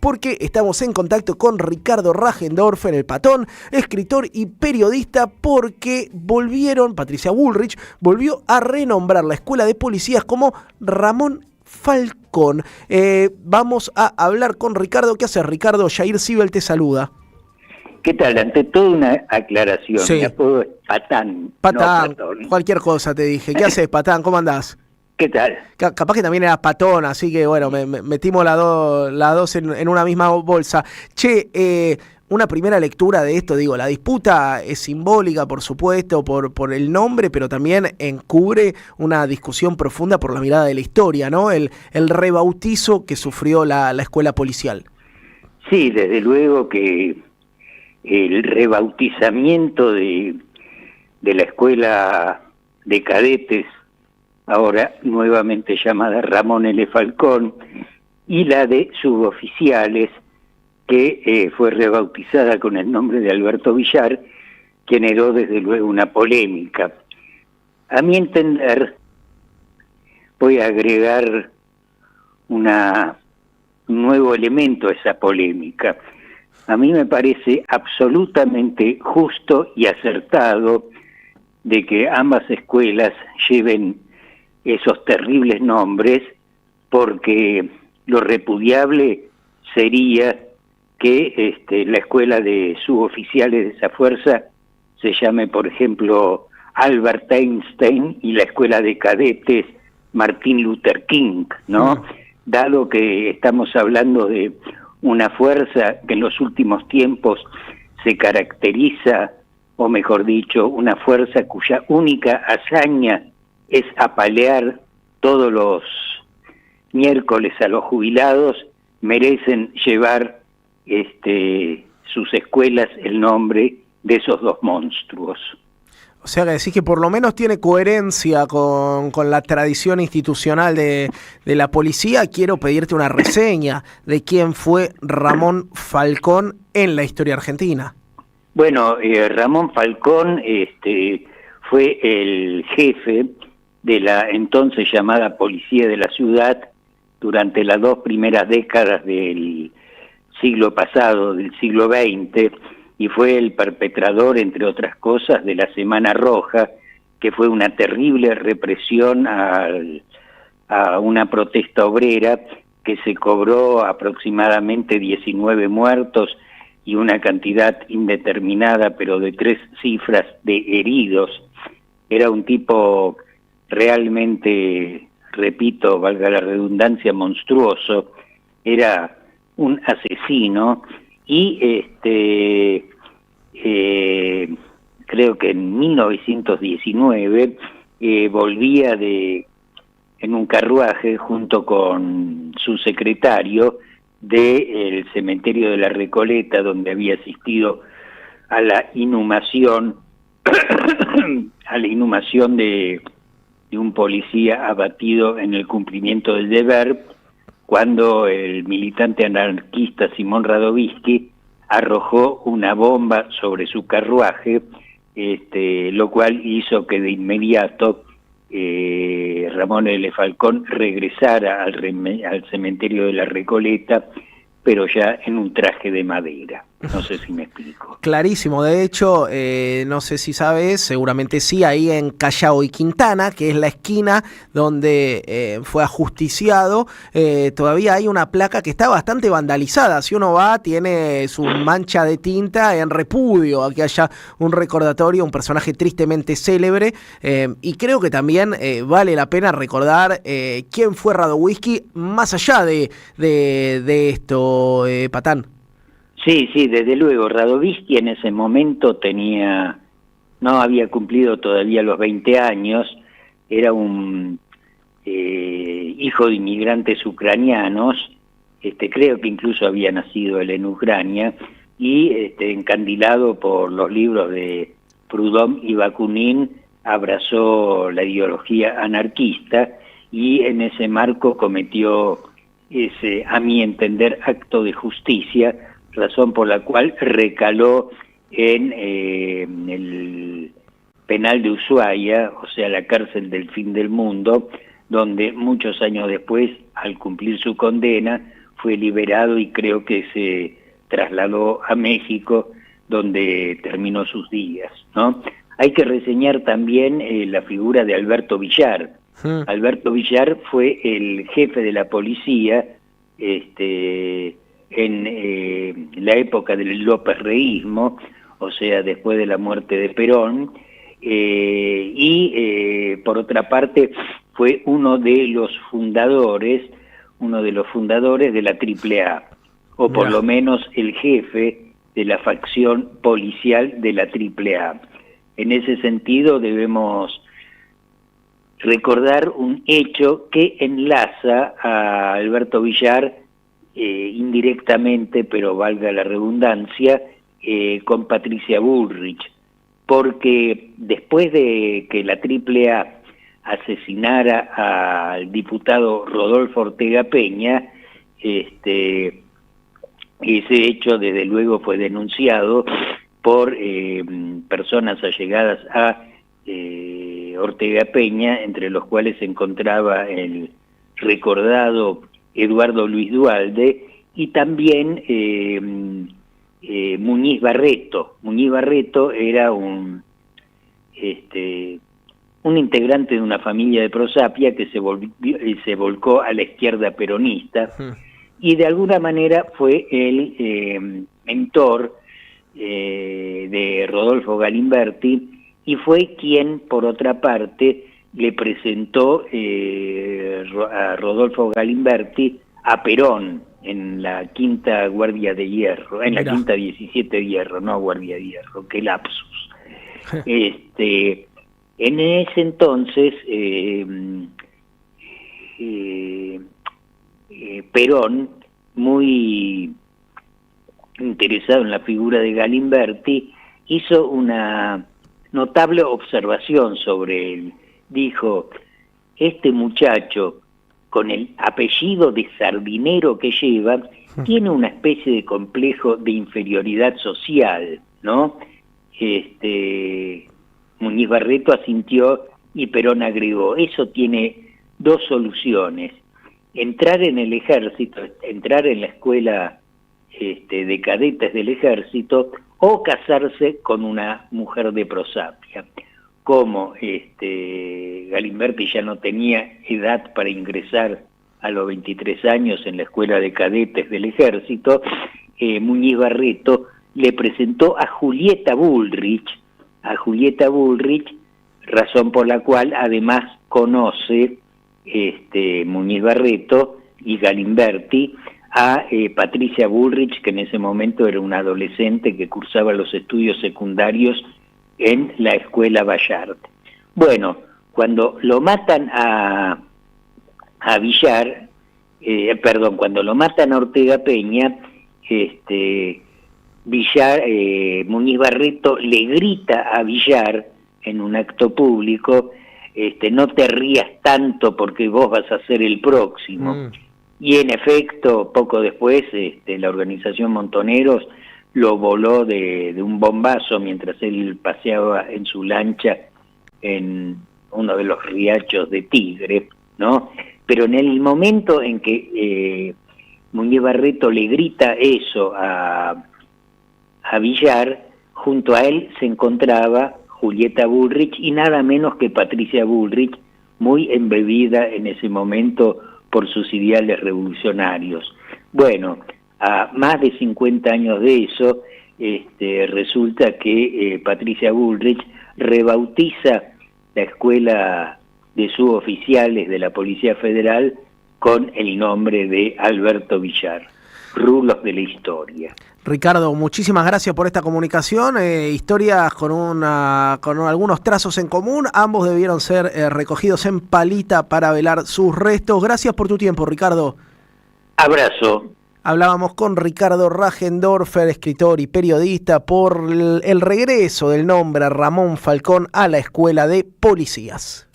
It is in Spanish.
Porque estamos en contacto con Ricardo Rajendorfer, el Patón, escritor y periodista, porque Patricia Bullrich volvió a renombrar la escuela de policías como Ramón Falcón. Vamos a hablar con Ricardo. ¿Qué haces, Ricardo? Yair Sibel te saluda. ¿Qué tal? Ante todo una aclaración. Sí. Mi apodo es Patán. Patán, no Patón. Cualquier cosa te dije. ¿Qué haces, Patán? ¿Cómo andás? ¿Qué tal? Capaz que también eras Patón, así que bueno, metimos las dos en una misma bolsa. Che, una primera lectura de esto, digo, la disputa es simbólica, por supuesto, por el nombre, pero también encubre una discusión profunda por la mirada de la historia, ¿no? El rebautizo que sufrió la escuela policial. Sí, desde luego que el rebautizamiento de la escuela de cadetes, ahora nuevamente llamada Ramón L. Falcón, y la de suboficiales, que fue rebautizada con el nombre de Alberto Villar, generó desde luego una polémica. A mi entender, voy a agregar un nuevo elemento a esa polémica. A mí me parece absolutamente justo y acertado de que ambas escuelas lleven esos terribles nombres, porque lo repudiable sería que la escuela de suboficiales de esa fuerza se llame, por ejemplo, Albert Einstein, y la escuela de cadetes Martin Luther King, ¿no? Dado que estamos hablando de una fuerza que en los últimos tiempos se caracteriza, o mejor dicho, una fuerza cuya única hazaña es apalear todos los miércoles a los jubilados, merecen llevar sus escuelas el nombre de esos dos monstruos. O sea, que decís que por lo menos tiene coherencia con la tradición institucional de la policía. Quiero pedirte una reseña de quién fue Ramón Falcón en la historia argentina. Bueno, Ramón Falcón fue el jefe de la entonces llamada Policía de la Ciudad durante las 2 primeras décadas del siglo pasado, del siglo XX, y fue el perpetrador, entre otras cosas, de la Semana Roja, que fue una terrible represión a una protesta obrera que se cobró aproximadamente 19 muertos y una cantidad indeterminada, pero de 3 cifras, de heridos. Era un tipo realmente, repito, valga la redundancia, monstruoso. Era un asesino, y creo que en 1919 volvía en un carruaje junto con su secretario del cementerio de la Recoleta, donde había asistido a la inhumación de un policía abatido en el cumplimiento del deber, cuando el militante anarquista Simón Radovisky arrojó una bomba sobre su carruaje, lo cual hizo que de inmediato Ramón L. Falcón regresara al cementerio de la Recoleta, pero ya en un traje de madera. No sé si me explico. Clarísimo. De hecho, no sé si sabes, seguramente sí, ahí en Callao y Quintana, que es la esquina donde fue ajusticiado, todavía hay una placa que está bastante vandalizada. Si uno va, tiene su mancha de tinta en repudio a que haya un recordatorio, un personaje tristemente célebre, y creo que también vale la pena recordar quién fue Radovisky, más allá de esto, Patán. Sí, desde luego. Radovisky en ese momento no había cumplido todavía los 20 años, era un hijo de inmigrantes ucranianos, creo que incluso había nacido él en Ucrania, y encandilado por los libros de Proudhon y Bakunin, abrazó la ideología anarquista, y en ese marco cometió ese, a mi entender, acto de justicia, razón por la cual recaló en el penal de Ushuaia, o sea, la cárcel del fin del mundo, donde muchos años después, al cumplir su condena, fue liberado y creo que se trasladó a México, donde terminó sus días, ¿no? Hay que reseñar también la figura de Alberto Villar. Alberto Villar fue el jefe de la policía en la época del lópez-reísmo, o sea, después de la muerte de Perón, por otra parte fue uno de los fundadores de la AAA, o por lo menos el jefe de la facción policial de la AAA. En ese sentido debemos recordar un hecho que enlaza a Alberto Villar indirectamente, pero valga la redundancia, con Patricia Bullrich, porque después de que la AAA asesinara al diputado Rodolfo Ortega Peña, ese hecho desde luego fue denunciado por personas allegadas a Ortega Peña, entre los cuales se encontraba el recordado Eduardo Luis Duhalde y también Muñiz Barreto. Muñiz Barreto era un integrante de una familia de Prosapia que se volcó a la izquierda peronista y de alguna manera fue el mentor de Rodolfo Galimberti, y fue quien, por otra parte, le presentó a Rodolfo Galimberti a Perón en la Quinta Guardia de Hierro, en la Quinta 17 de Hierro, no Guardia de Hierro, qué lapsus. En ese entonces, Perón, muy interesado en la figura de Galimberti, hizo una notable observación sobre él. Dijo: este muchacho, con el apellido de sardinero que lleva, tiene una especie de complejo de inferioridad social, ¿no? Muñiz Barreto asintió y Perón agregó: eso tiene dos soluciones: entrar en el ejército, entrar en la escuela de cadetes del ejército, o casarse con una mujer de Prosapia. Como Galimberti ya no tenía edad para ingresar a los 23 años en la escuela de cadetes del ejército, Muñiz Barreto le presentó a Julieta Bullrich, razón por la cual además conoce Muñiz Barreto y Galimberti a Patricia Bullrich, que en ese momento era una adolescente que cursaba los estudios secundarios en la escuela Bayard. Bueno, cuando lo matan a Villar, cuando lo matan a Ortega Peña, Villar, Muñiz Barreto le grita a Villar en un acto público: no te rías tanto porque vos vas a ser el próximo. Y en efecto, poco después, la organización Montoneros lo voló de un bombazo mientras él paseaba en su lancha en uno de los riachos de Tigre, ¿no? Pero en el momento en que Muñiz Barreto le grita eso a Villar, junto a él se encontraba Julieta Bullrich y nada menos que Patricia Bullrich, muy embebida en ese momento por sus ideales revolucionarios. Bueno, a más de 50 años de eso, resulta que Patricia Bullrich rebautiza la escuela de suboficiales de la Policía Federal con el nombre de Alberto Villar. Rulos de la historia. Ricardo, muchísimas gracias por esta comunicación. Historias con algunos trazos en común. Ambos debieron ser recogidos en Palita para velar sus restos. Gracias por tu tiempo, Ricardo. Abrazo. Hablábamos con Ricardo Rajendorfer, escritor y periodista, por el regreso del nombre Ramón Falcón a la Escuela de Policías.